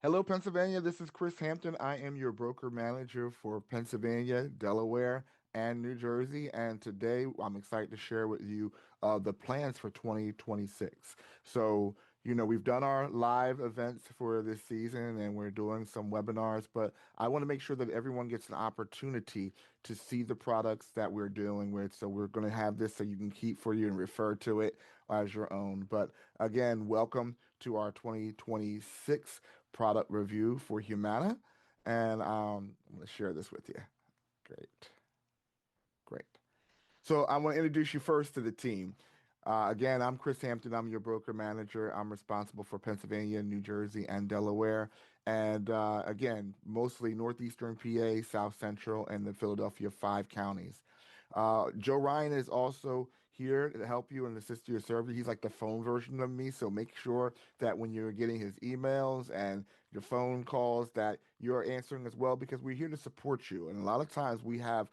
Hello, Pennsylvania. This is Chris Hampton. I am your broker manager for Pennsylvania, Delaware, and New Jersey. And today I'm excited to share with you the plans for 2026. So, we've done our live events for this season and we're doing some webinars, but I want to make sure that everyone gets an opportunity to see the products that we're dealing with. So, we're going to have this so you can keep for you and refer to it as your own. But again, welcome to our 2026 product review for Humana. And I'm going to share this with you. Great. Great. So I want to introduce you first to the team. Again, I'm Chris Hampton. I'm your broker manager. I'm responsible for Pennsylvania, New Jersey, and Delaware. And again, mostly Northeastern PA, South Central, and the Philadelphia five counties. Joe Ryan is also here to help you and assist you and serve you. He's like the phone version of me. So make sure that when you're getting his emails and your phone calls that you're answering as well because we're here to support you. And a lot of times we have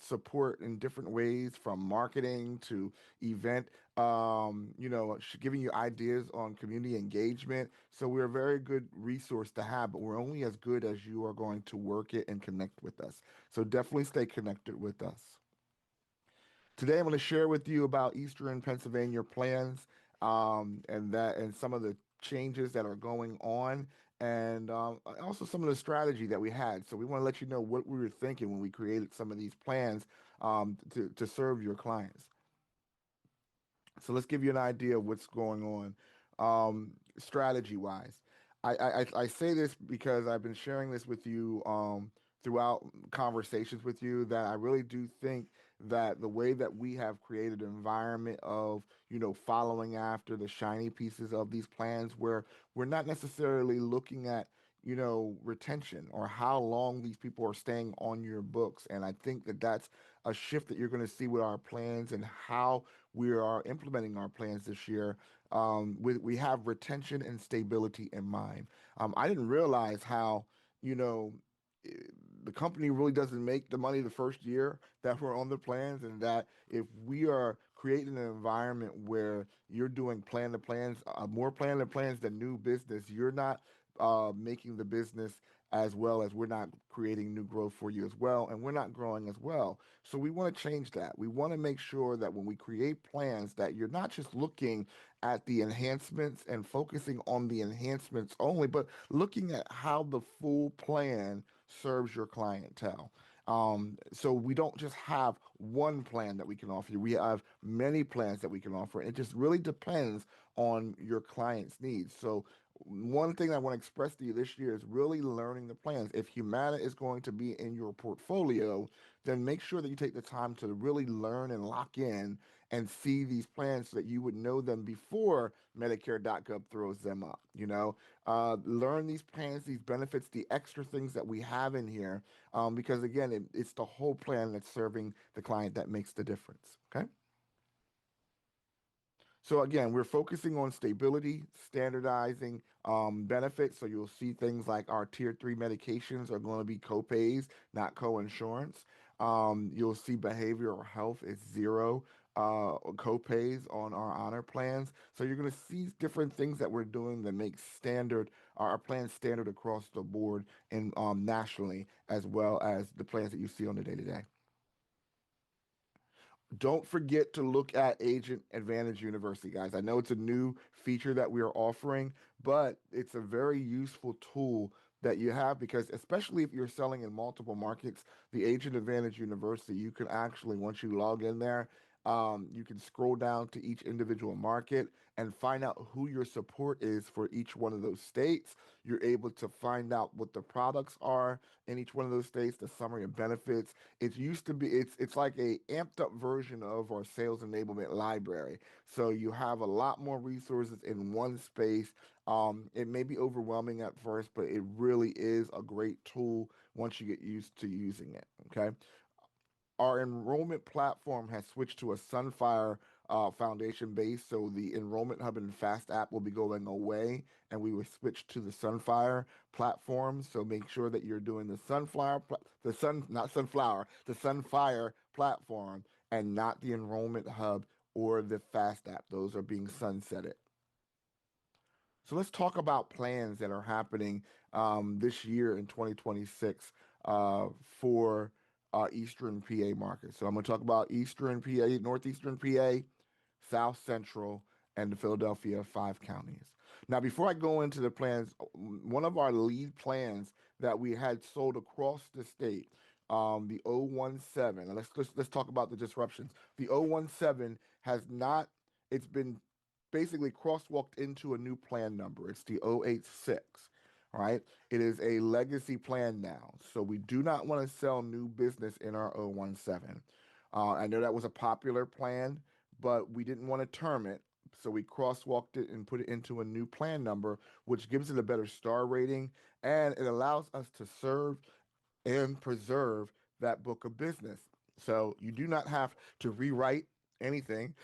support in different ways from marketing to event, giving you ideas on community engagement. So we're a very good resource to have, but we're only as good as you are going to work it and connect with us. So definitely stay connected with us. Today, I'm going to share with you about Eastern Pennsylvania plans, and some of the changes that are going on, and also some of the strategy that we had. So we want to let you know what we were thinking when we created some of these plans to serve your clients. So let's give you an idea of what's going on strategy wise. I say this because I've been sharing this with you throughout conversations with you that I really do think that the way that we have created an environment of, following after the shiny pieces of these plans where we're not necessarily looking at retention or how long these people are staying on your books. And I think that that's a shift that you're going to see with our plans and how we are implementing our plans this year. We have retention and stability in mind. I didn't realize how, you know, the company really doesn't make the money the first year that we're on the plans, and that if we are creating an environment where you're doing plan to plans, more plan to plans than new business, you're not making the business as well as we're not creating new growth for you as well, and we're not growing as well. So we want to change that. We want to make sure that when we create plans that you're not just looking at the enhancements and focusing on the enhancements only, but looking at how the full plan serves your clientele. So we don't just have one plan that we can offer you. We have many plans that we can offer. It just really depends on your client's needs. So one thing I want to express to you this year is really learning the plans. If Humana is going to be in your portfolio, then make sure that you take the time to really learn and lock in and see these plans so that you would know them before Medicare.gov throws them up. Learn these plans, these benefits, the extra things that we have in here, because again, it's the whole plan that's serving the client that makes the difference. Okay. So again, we're focusing on stability, standardizing benefits. So you'll see things like our tier three medications are going to be co-pays, not co-insurance. You'll see behavioral health is zero co-pays on our honor plans. So you're going to see different things that we're doing that make standard our plans standard across the board and nationally, as well as the plans that you see on the day to day. Don't forget to look at Agent Advantage University, guys. I know it's a new feature that we are offering, but it's a very useful tool that you have because, especially if you're selling in multiple markets, the Agent Advantage University, you can actually, once you log in there, you can scroll down to each individual market and find out who your support is for each one of those states. You're able to find out what the products are in each one of those states, the summary of benefits. It used to be it's like a amped up version of our sales enablement library. So you have a lot more resources in one space. It may be overwhelming at first, but it really is a great tool once you get used to using it. Okay. Our enrollment platform has switched to a Sunfire foundation base, so the Enrollment Hub and Fast app will be going away, and we will switch to the Sunfire platform. So make sure that you're doing the not Sunflower, the Sunfire platform, and not the Enrollment Hub or the Fast app. Those are being sunsetted. So let's talk about plans that are happening this year in 2026 for Eastern PA market. So I'm going to talk about Eastern PA, Northeastern PA, South Central, and the Philadelphia five counties. Now, before I go into the plans, one of our lead plans that we had sold across the state, the 017, and let's talk about the disruptions. The 017 has not, it's been basically crosswalked into a new plan number. It's the 086. All right. It is a legacy plan now. So we do not want to sell new business in our 017. I know that was a popular plan, but we didn't want to term it. So we crosswalked it and put it into a new plan number, which gives it a better star rating and it allows us to serve and preserve that book of business. So you do not have to rewrite anything.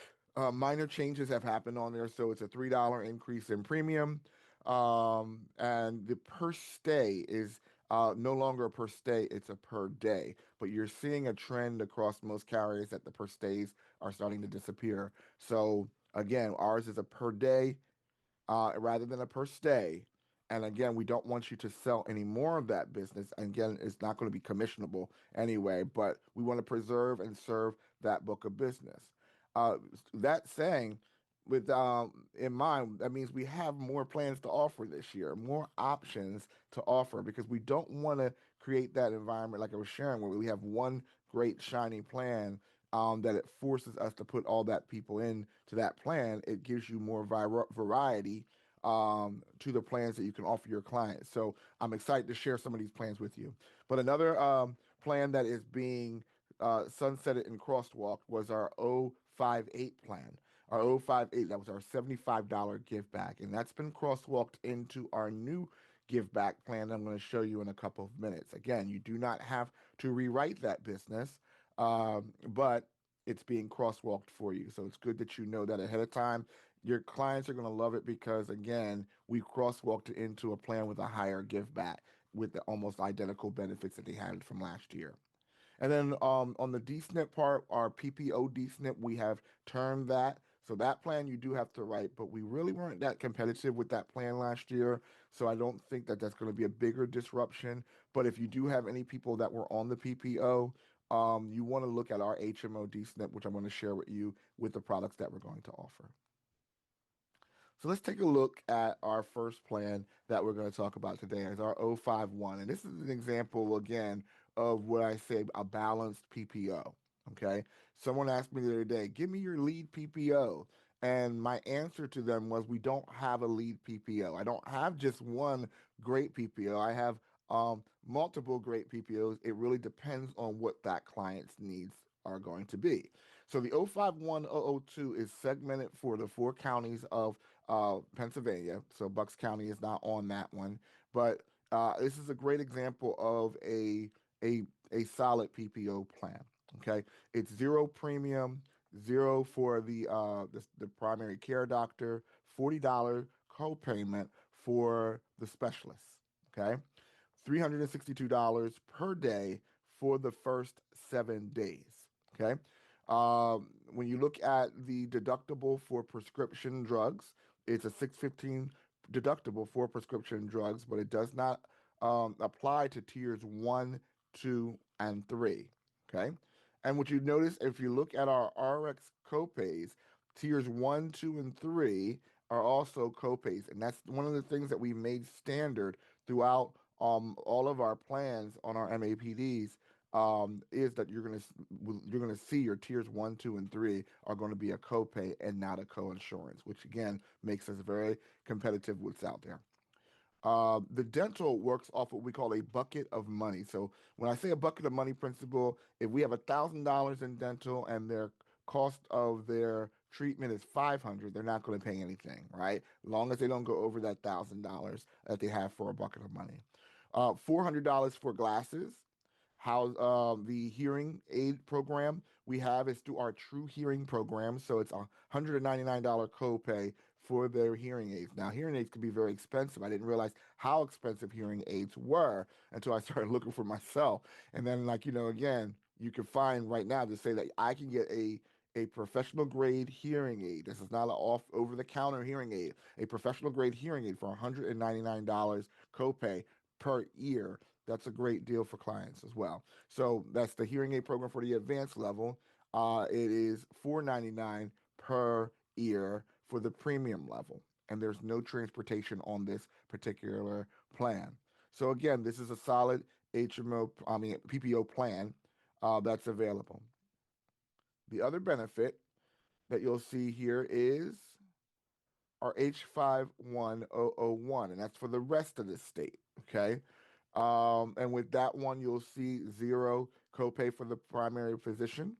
Minor changes have happened on there, so it's a $3 increase in premium, and the per stay is no longer a per stay; it's a per day. But you're seeing a trend across most carriers that the per stays are starting to disappear. So again, ours is a per day rather than a per stay. And again, we don't want you to sell any more of that business. And again, it's not going to be commissionable anyway, but we want to preserve and serve that book of business. That saying, with in mind, that means we have more plans to offer this year, more options to offer because we don't want to create that environment like I was sharing where we have one great shiny plan that it forces us to put all that people in to that plan. It gives you more variety to the plans that you can offer your clients. So I'm excited to share some of these plans with you. But another plan that is being sunsetted and crosswalked was our 058 plan. Our 058, that was our $75 give back. And that's been crosswalked into our new give back plan that I'm going to show you in a couple of minutes. Again, you do not have to rewrite that business, but it's being crosswalked for you. So it's good that you know that ahead of time. Your clients are going to love it because, again, we crosswalked it into a plan with a higher give back with the almost identical benefits that they had from last year. And then on the DSNP part, our PPO DSNP, we have termed that. So that plan you do have to write, but we really weren't that competitive with that plan last year. So I don't think that that's going to be a bigger disruption. But if you do have any people that were on the PPO, you want to look at our HMO DSNP, which I'm going to share with you with the products that we're going to offer. So let's take a look at our first plan that we're going to talk about today as our 051. And this is an example, again, of what I say a balanced PPO. Okay. Someone asked me the other day, give me your lead PPO. And my answer to them was, we don't have a lead PPO. I don't have just one great PPO. I have multiple great PPOs. It really depends on what that client's needs are going to be. So the 051002 is segmented for the four counties of Pennsylvania. So Bucks County is not on that one, but this is a great example of a a solid PPO plan. Okay, it's zero premium, zero for the primary care doctor, $40 copayment for the specialist. Okay, $362 per day for the first 7 days. Okay. When you look at the deductible for prescription drugs, it's a 615 deductible for prescription drugs, but it does not apply to tiers one, two, and three. Okay. And what you notice if you look at our RX copays, tiers one, two, and three are also copays. And that's one of the things that we made standard throughout all of our plans on our MAPDs is that you're gonna see your tiers one, two, and three are going to be a copay and not a co-insurance, which again makes us very competitive with what's out there. The dental works off what we call a bucket of money. So when I say a bucket of money principle, if we have $1,000 in dental and their cost of their treatment is 500, they're not going to pay anything, right? As long as they don't go over that $1,000 that they have for a bucket of money. $400 for glasses. How the hearing aid program we have is through our True Hearing program. So it's a $199 copay for their hearing aids. Now, hearing aids can be very expensive. I didn't realize how expensive hearing aids were until I started looking for myself. And then, like, again, you can find right now to say that I can get a professional grade hearing aid. This is not an off over the counter hearing aid. A professional grade hearing aid for $199 copay per ear. That's a great deal for clients as well. So that's the hearing aid program for the advanced level. It is $499 per ear for the premium level, and there's no transportation on this particular plan. So again, this is a solid PPO plan that's available. The other benefit that you'll see here is our H5100, and that's for the rest of the state. Okay. And with that one, you'll see zero copay for the primary physician,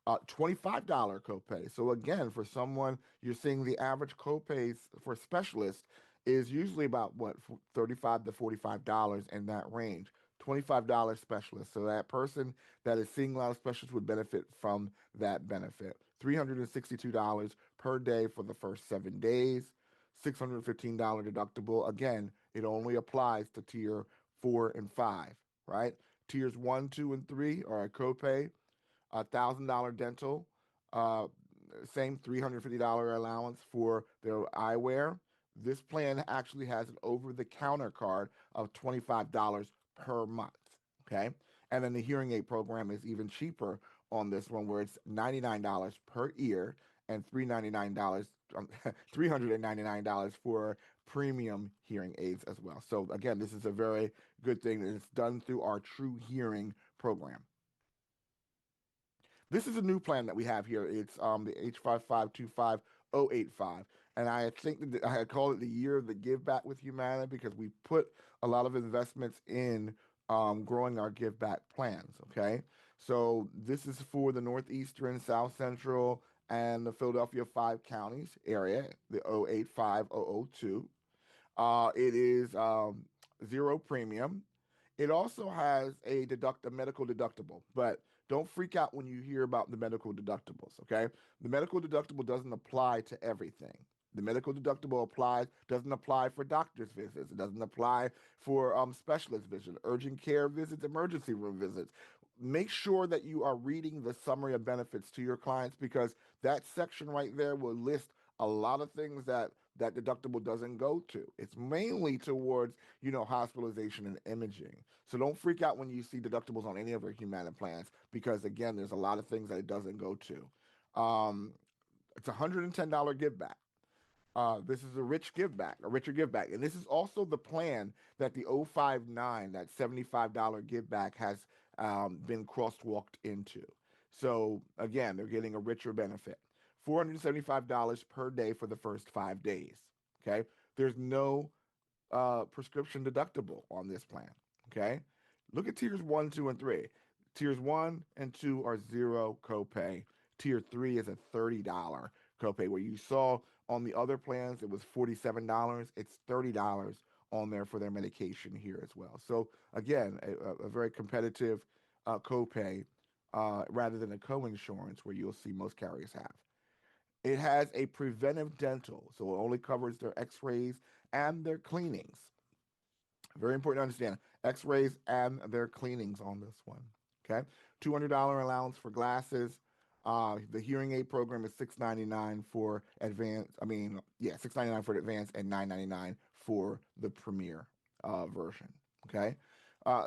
$25 copay. So again, for someone, you're seeing the average copays for specialists is usually about what, 35 to $45 in that range. $25 specialist. So that person that is seeing a lot of specialists would benefit from that benefit. $362 per day for the first 7 days. $615 deductible. Again, it only applies to tier 4 and 5, right? Tiers 1, 2, and 3 are a copay, $1,000 dental, uh, same $350 allowance for their eyewear. This plan actually has an over-the-counter card of $25 per month. Okay, and then the hearing aid program is even cheaper on this one, where it's $99 per ear and $399 for premium hearing aids as well. So again, this is a very good thing, and it's done through our True Hearing program. This is a new plan that we have here. It's the H5525085. And I think that I had called it the year of the give back with Humana because we put a lot of investments in growing our give back plans. Okay. So this is for the Northeastern, South Central, and the Philadelphia 5 counties area, the 085002. It is zero premium. It also has a medical deductible, but don't freak out when you hear about the medical deductibles. Okay, the medical deductible doesn't apply to everything. The medical deductible doesn't apply for doctor's visits. It doesn't apply for specialist visits, urgent care visits, emergency room visits. Make sure that you are reading the summary of benefits to your clients, because that section right there will list a lot of things that deductible doesn't go to. It's mainly towards, hospitalization and imaging. So don't freak out when you see deductibles on any of our Humana plans, because again, there's a lot of things that it doesn't go to. It's $110 give back. This is a richer give back. And this is also the plan that the 059, that $75 give back, has been crosswalked into. So again, they're getting a richer benefit. $475 per day for the first 5 days. Okay. There's no prescription deductible on this plan. Okay. Look at tiers 1, 2, and 3. Tiers 1 and 2 are zero copay. Tier 3 is a $30 copay, where you saw on the other plans it was $47. It's $30 on there for their medication here as well. So again, a very competitive copay, rather than a co-insurance where you'll see most carriers have. It has a preventive dental, so it only covers their x-rays and their cleanings. Very important to understand. X-rays and their cleanings on this one. Okay, $200 allowance for glasses. The hearing aid program is $699 for advanced. $699 for the advanced and $999 for the premier version. Okay,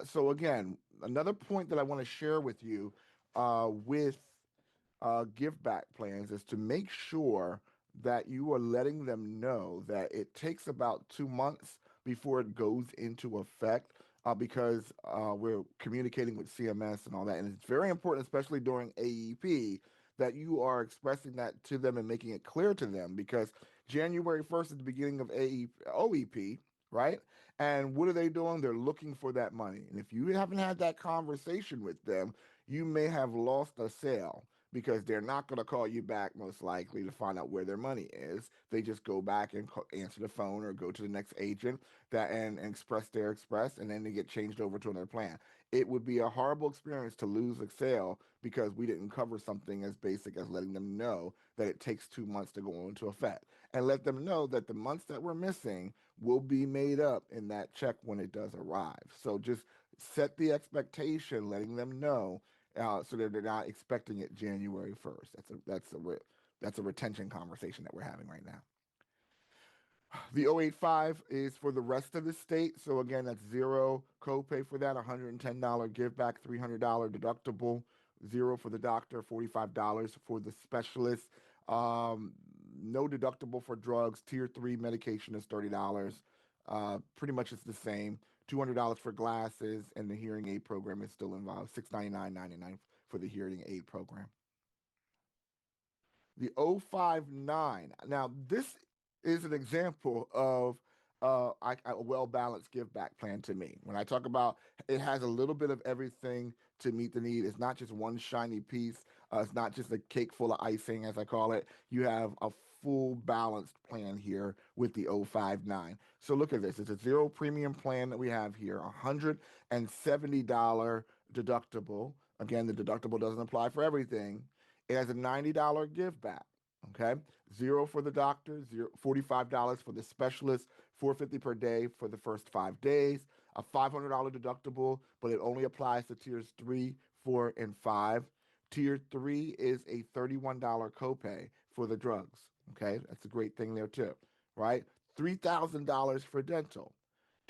so again, another point that I want to share with you with give back plans is to make sure that you are letting them know that it takes about 2 months before it goes into effect, because we're communicating with CMS and all that. And it's very important, especially during AEP, that you are expressing that to them and making it clear to them, because January 1st is the beginning of OEP, right? And what are they doing? They're looking for that money. And if you haven't had that conversation with them, you may have lost a sale, because they're not going to call you back most likely to find out where their money is. They just go back and answer the phone or go to the next agent and express their express, and then they get changed over to another plan. It would be a horrible experience to lose a sale because we didn't cover something as basic as letting them know that it takes 2 months to go into effect, and let them know that the months that we're missing will be made up in that check when it does arrive. So just set the expectation, letting them know, so that they're not expecting it January 1st. That's a retention conversation that we're having right now. The 085 is for the rest of the state. So again, that's zero copay for that, $110 give back, $300 deductible, zero for the doctor, $45 for the specialist. Um, no deductible for drugs. Tier three medication is $30. Pretty much it's the same. $200 for glasses, and the hearing aid program is still involved. $699.99 for the hearing aid program. The 059. Now, this is an example of a well balanced give back plan to me. When I talk about it has a little bit of everything to meet the need, it's not just one shiny piece, it's not just a cake full of icing, as I call it. You have a full balanced plan here with the 059. So look at this. It's a zero premium plan that we have here, $170 deductible. Again, the deductible doesn't apply for everything. It has a $90 give back. Okay, zero for the doctor, $45 for the specialist, $450 per day for the first 5 days, a $500 deductible, but it only applies to tiers 3, 4, and 5. Tier 3 is a $31 copay for the drugs. Okay, that's a great thing there too, right? $3,000 for dental,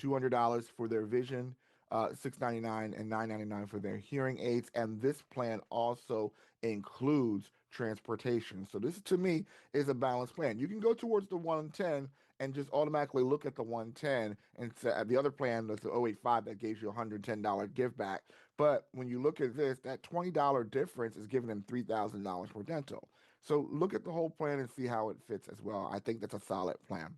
$200 for their vision, $699 and $999 for their hearing aids. And this plan also includes transportation. So this to me is a balanced plan. You can go towards the 110 and just automatically look at the 110 and say, the other plan, that's the 085 that gives you a $110 give back. But when you look at this, that $20 difference is giving them $3,000 for dental. So look at the whole plan and see how it fits as well. I think that's a solid plan.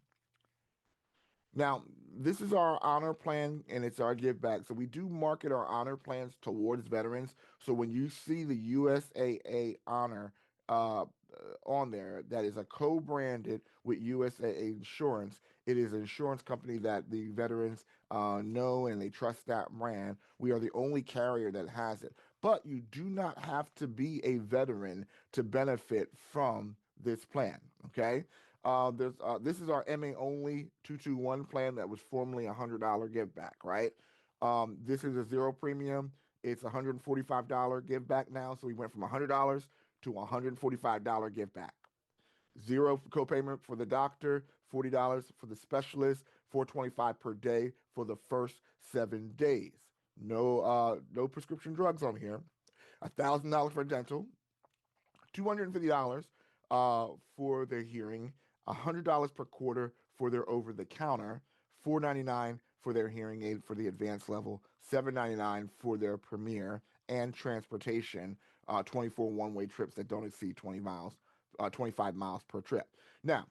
Now, this is our honor plan and it's our give back. So we do market our honor plans towards veterans. So when you see the USAA honor on there, that is a co-branded with USAA Insurance. It is an insurance company that the veterans know and they trust that brand. We are the only carrier that has it. But you do not have to be a veteran to benefit from this plan. Okay. This is our MA only 221 plan that was formerly $100 give back, right? This is a zero premium. It's $145 give back now. So we went from $100 to $145 give back. Zero copayment for the doctor, $40 for the specialist, $425 per day for the first 7 days. No prescription drugs on here. $1,000 for dental, $250 for their hearing, $100 per quarter for their over the counter, $499 for their hearing aid for the advanced level, $799 for their premier, and transportation, 24 one-way trips that don't exceed 20 miles, 25 miles per trip. Now,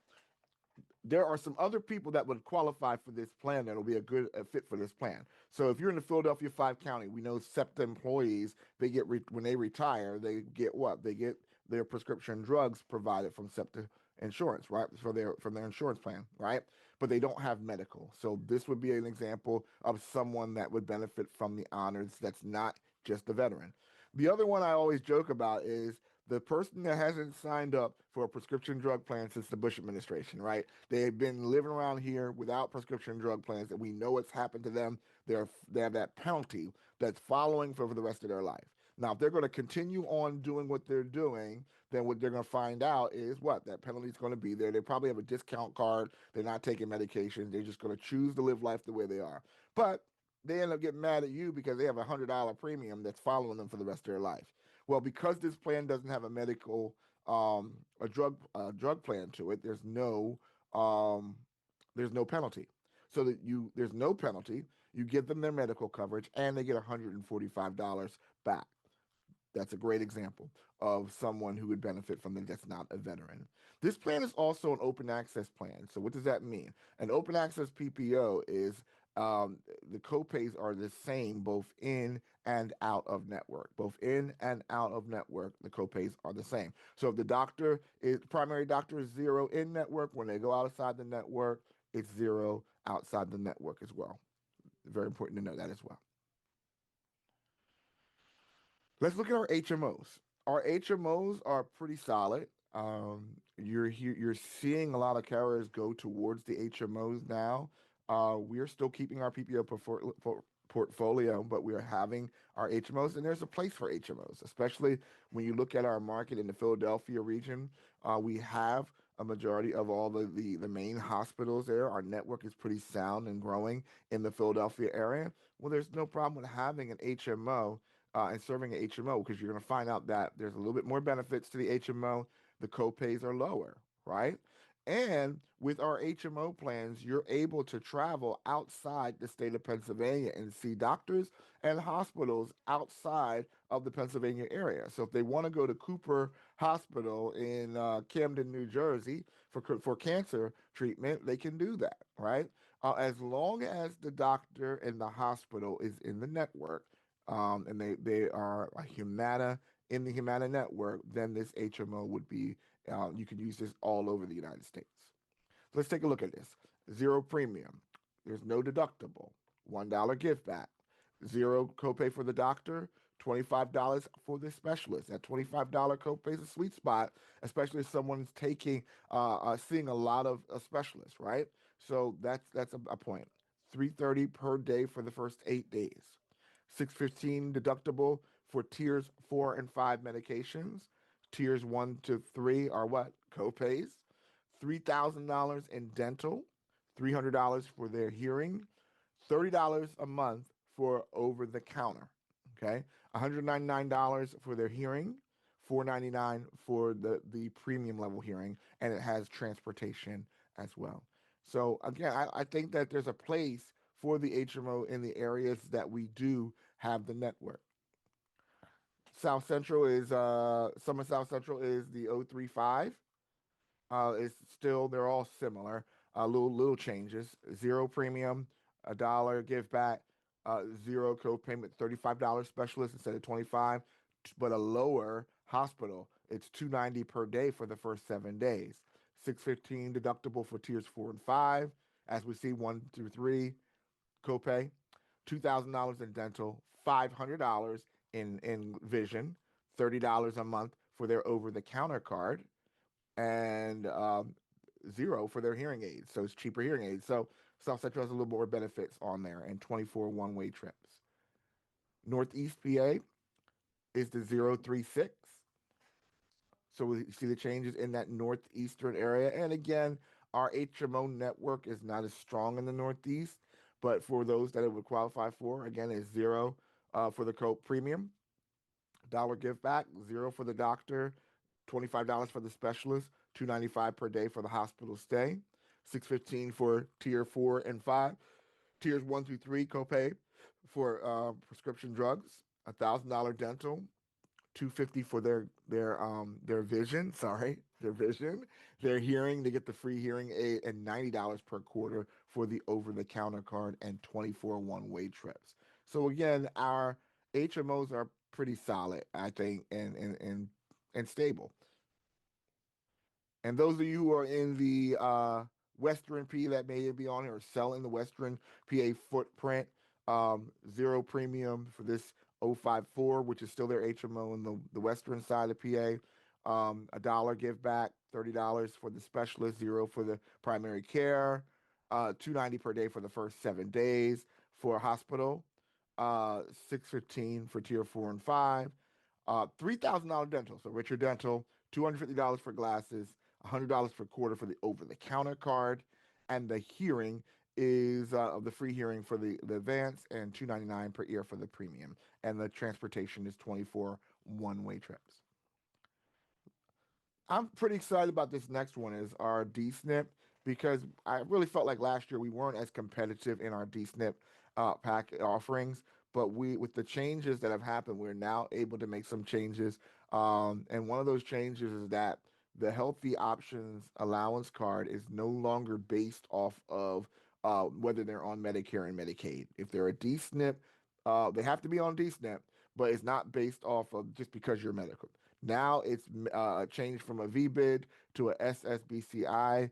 there are some other people that would qualify for this plan that'll be a good fit for this plan. So if you're in the Philadelphia 5 county, we know SEPTA employees, they get when they retire, they get what? They get their prescription drugs provided from SEPTA insurance, right? For their from their insurance plan, right? But they don't have medical. So this would be an example of someone that would benefit from the honors that's not just a veteran. The other one I always joke about is the person that hasn't signed up for a prescription drug plan since the Bush administration, right? They've been living around here without prescription drug plans, and we know what's happened to them. They have that penalty that's following for the rest of their life. Now, if they're going to continue on doing what they're doing, then what they're going to find out is what that penalty is going to be there. They probably have a discount card. They're not taking medications. They're just going to choose to live life the way they are. But they end up getting mad at you because they have $100 premium that's following them for the rest of their life. Well, because this plan doesn't have a medical drug plan to it, um, there's no penalty. So that there's no penalty. You give them their medical coverage, and they get $145 back. That's a great example of someone who would benefit from it that's not a veteran. This plan is also an open access plan. So what does that mean? An open access PPO is the copays are the same both in and out of network. Both in and out of network, the copays are the same. So if the primary doctor is zero in network, when they go outside the network, it's zero outside the network as well. Very important to know that as well. Let's look at our HMOs. Our HMOs are pretty solid. You're seeing a lot of carriers go towards the HMOs now. We're still keeping our PPO portfolio, but we are having our HMOs, and there's a place for HMOs, especially when you look at our market in the Philadelphia region. We have a majority of all the main hospitals there. Our network is pretty sound and growing in the Philadelphia area. Well, there's no problem with having an HMO and serving an HMO because you're going to find out that there's a little bit more benefits to the HMO. The copays are lower, right? And with our HMO plans, you're able to travel outside the state of Pennsylvania and see doctors and hospitals outside of the Pennsylvania area. So if they want to go to Cooper Hospital in Camden, New Jersey for cancer treatment, they can do that, right? As long as the doctor and the hospital is in the network, and they are a Humana in the Humana network, then this HMO would be you can use this all over the United States. Let's take a look at this. Zero premium. There's no deductible. $1 give back. Zero copay for the doctor. $25 for the specialist. That $25 copay is a sweet spot, especially if someone's seeing a lot of specialists, right? So that's a point. 330 per day for the first 8 days. 615 deductible for tiers 4 and 5 medications. Tiers 1 to 3 are what? Copays. $3,000 in dental. $300 for their hearing. $30 a month for over the counter. Okay. $199 for their hearing. $499 for the premium level hearing, and it has transportation as well. So again, I think that there's a place for the HMO in the areas that we do have the network. South Central is Summer South Central is the 035. It's still they're all similar. Little changes. Zero premium, $1 give back, zero co-payment, $35 specialist instead of 25, but a lower hospital. It's 290 per day for the first 7 days. 615 deductible for tiers 4 and 5. As we see, 1 through 3 copay. $2,000 in dental, $500 in vision, $30 a month for their over-the-counter card, and zero for their hearing aids. So it's cheaper hearing aids. So South Central has a little more benefits on there and 24 one-way trips. Northeast PA is the 036. So we see the changes in that northeastern area. And again, our HMO network is not as strong in the Northeast, but for those that it would qualify for, again, is zero for the premium, dollar give back, zero for the doctor, $25 for the specialist, $295 per day for the hospital stay, $615 for tier 4 and 5, tiers 1 through 3 copay for prescription drugs, $1,000 dental, 250 for their vision, sorry, their vision, their hearing, they get the free hearing aid, and $90 per quarter for the over-the-counter card, and 24 one-way trips. So again, our HMOs are pretty solid, I think, and stable. And those of you who are in the Western PA that may be on here or selling the Western PA footprint, zero premium for this 054, which is still their HMO in the Western side of PA. $1 give back, $30 for the specialist, zero for the primary care, $290 per day for the first 7 days for a hospital, $615 for tier 4 and 5, $3,000 dental. So Richard Dental, $250 for glasses, $100 per quarter for the over-the-counter card, and the hearing is the free hearing for the advance, and $299 per ear for the premium, and the transportation is 24 one-way trips. I'm pretty excited about this next one is our DSNP because I really felt like last year we weren't as competitive in our DSNP pack offerings, but we with the changes that have happened, we're now able to make some changes. And one of those changes is that the Healthy Options Allowance Card is no longer based off of whether they're on Medicare and Medicaid. If they're a DSNP, they have to be on DSNP, but it's not based off of just because you're medical. Now it's changed from a VBID to a SSBCI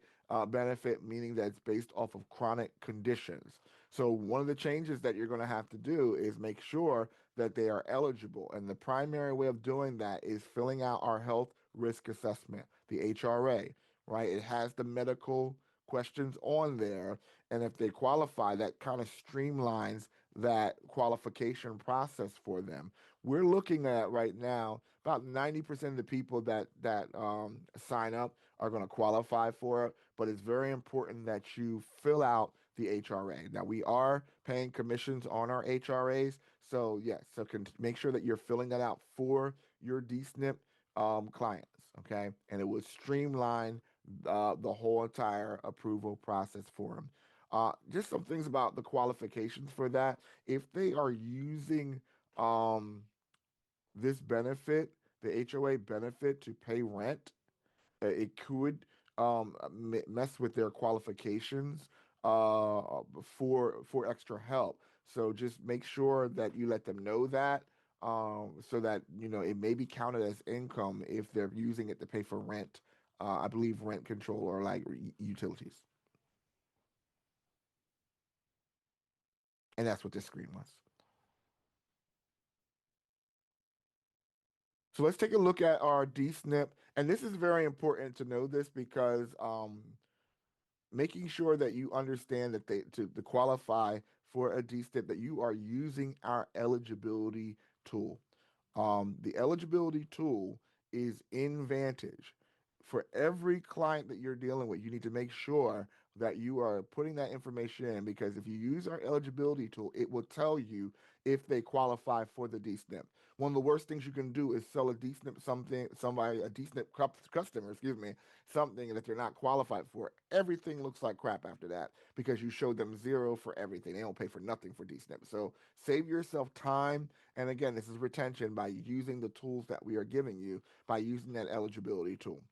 benefit, meaning that it's based off of chronic conditions. So one of the changes that you're going to have to do is make sure that they are eligible. And the primary way of doing that is filling out our health risk assessment, the HRA, right? It has the medical questions on there. And if they qualify, that kind of streamlines that qualification process for them. We're looking at right now about 90% of the people that sign up are going to qualify for it, but it's very important that you fill out the HRA. Now we are paying commissions on our HRAs, so yes, so make sure that you're filling that out for your DSNP clients, okay? And it would streamline the whole entire approval process for them. Just some things about the qualifications for that. If they are using um, this benefit, the HOA benefit to pay rent, it could mess with their qualifications for extra help. So just make sure that you let them know that, so that it may be counted as income if they're using it to pay for rent. I believe rent control or like utilities, and that's what this screen was. So let's take a look at our DSNP, and this is very important to know this because making sure that you understand that to qualify for a DSNP that you are using our eligibility tool. The eligibility tool is in Vantage. For every client that you're dealing with, you need to make sure that you are putting that information in, because if you use our eligibility tool, it will tell you if they qualify for the DSNP. One of the worst things you can do is sell a DSNP somebody a DSNP customer, excuse me, something that they're not qualified for. Everything looks like crap after that because you showed them zero for everything. They don't pay for nothing for DSNP. So save yourself time. And again, this is retention by using the tools that we are giving you by using that eligibility tool.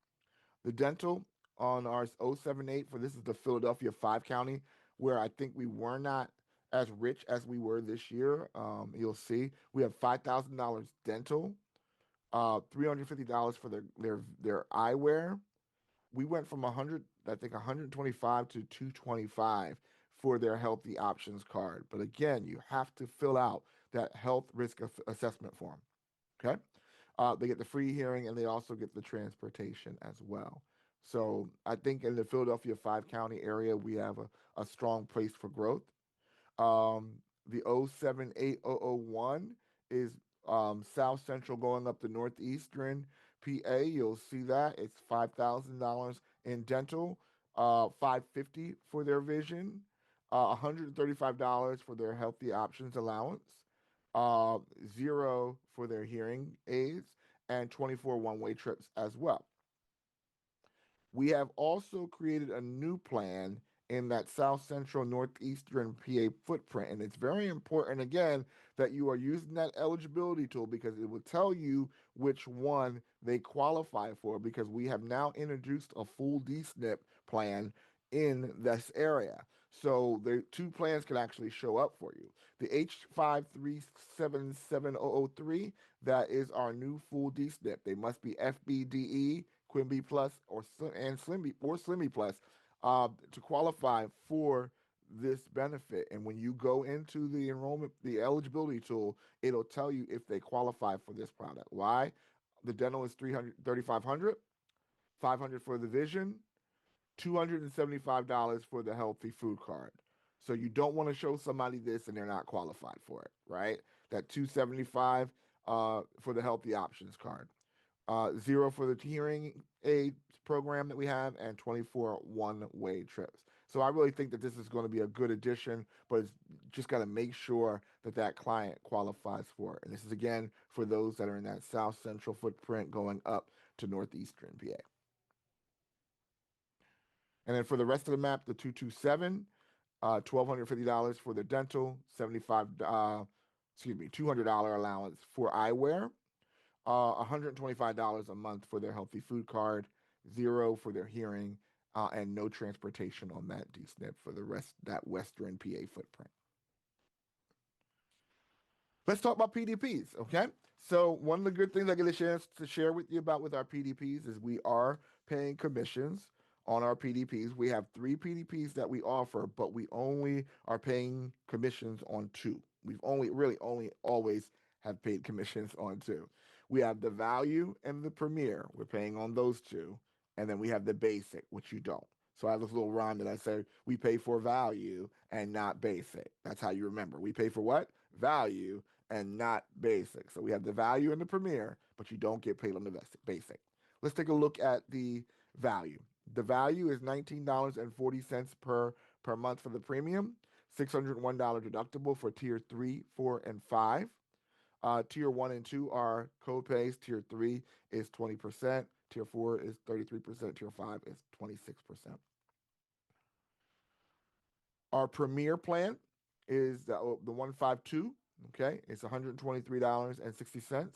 The dental on our 078 for this is the Philadelphia 5 county, where I think we were not as rich as we were this year. You'll see we have $5,000 dental, $350 for their eyewear. We went from 100, I think 125 to 225 for their healthy options card. But again, you have to fill out that health risk assessment form. Okay. They get the free hearing and they also get the transportation as well. So I think in the Philadelphia 5 county area, we have a strong place for growth. Um, the 078,001 is South Central going up to Northeastern PA. You'll see that it's $5,000 in dental, 550 for their vision, $135 for their healthy options allowance, uh, zero for their hearing aids, and 24 one-way trips as well. We have also created a new plan in that South Central Northeastern PA footprint. And it's very important, again, that you are using that eligibility tool because it will tell you which one they qualify for, because we have now introduced a full DSNP plan in this area. So the two plans can actually show up for you. The H5377003, that is our new full DSNP. They must be FBDE, Quimby Plus, and Slimby or Slimmy Plus to qualify for this benefit. And when you go into the enrollment, the eligibility tool, it'll tell you if they qualify for this product. Why? The dental is 3,500, 500 for the vision, $275 for the healthy food card. So you don't want to show somebody this and they're not qualified for it, right? That 275 for the healthy options card, zero for the hearing aid program that we have, and 24 one-way trips. So I really think that this is going to be a good addition, but it's just got to make sure that that client qualifies for it. And this is again for those that are in that South Central footprint going up to Northeastern PA. And then for the rest of the map, the 227, $1,250 for the dental, 75, $200 allowance for eyewear, $125 a month for their healthy food card, zero for their hearing, and no transportation on that DSNP for the rest that Western PA footprint. Let's talk about PDPs, okay? So one of the good things I get a chance to share with you about with our PDPs is we are paying commissions on our PDPs. We have 3 PDPs that we offer, but we only are paying commissions on 2. We've only always have paid commissions on 2. We have the value and the premier. We're paying on those 2, and then we have the basic, which you don't. So I have this little rhyme that I say, we pay for value and not basic. That's how you remember. We pay for what? Value and not basic. So we have the value in the premier, but you don't get paid on the basic. Let's take a look at the value. The value is $19.40 per month for the premium, $601 deductible for tier 3, 4, and 5. Tier 1 and 2 are co-pays. Tier 3 is 20%. Tier 4 is 33%. Tier 5 is 26%. Our premier plan is the 152. Okay, it's $123.60.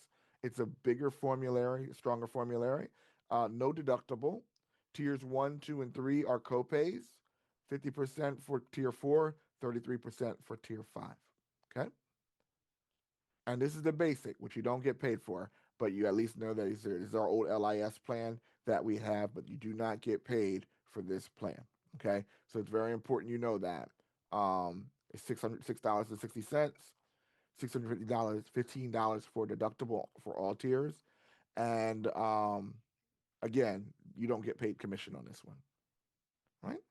It's a bigger formulary, stronger formulary. No deductible. Tiers 1, 2, and 3 are copays. 50% for tier 4, 33% for tier 5. Okay, and this is the basic, which you don't get paid for, but you at least know that this is our old LIS plan that we have, but you do not get paid for this plan. Okay, so it's very important you know that. It's $606.60, $650, $15 for deductible for all tiers, and again, you don't get paid commission on this one, right?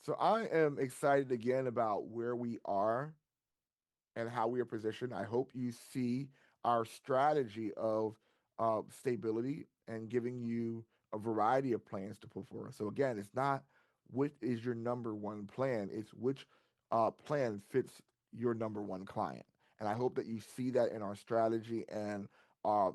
So I am excited again about where we are and how we are positioned. I hope you see our strategy of stability and giving you a variety of plans to put forward. So again, it's not which is your number one plan; it's which plan fits your number one client. And I hope that you see that in our strategy, and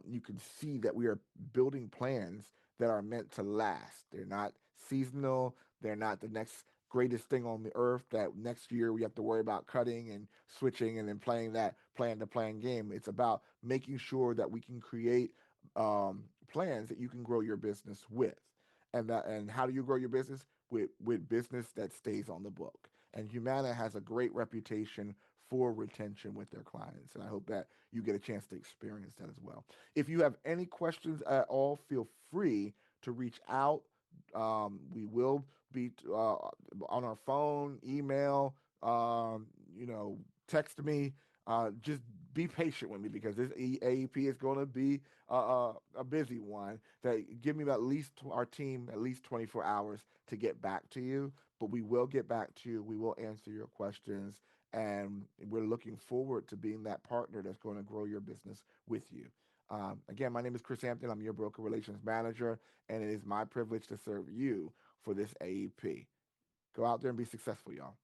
you can see that we are building plans that are meant to last. They're not seasonal. They're not the next greatest thing on the earth that next year we have to worry about cutting and switching and then playing that plan to plan game. It's about making sure that we can create plans that you can grow your business with. And how do you grow your business? With business that stays on the book. And Humana has a great reputation for retention with their clients. And I hope that you get a chance to experience that as well. If you have any questions at all, feel free to reach out. We will be on our phone, email, you know, text me. Just be patient with me because this AEP is going to be a busy one. That give me at least our team at least 24 hours to get back to you. But we will get back to you. We will answer your questions, and we're looking forward to being that partner that's going to grow your business with you. Again, my name is Chris Hampton. I'm your broker relations manager, and it is my privilege to serve you for this AEP. Go out there and be successful, y'all.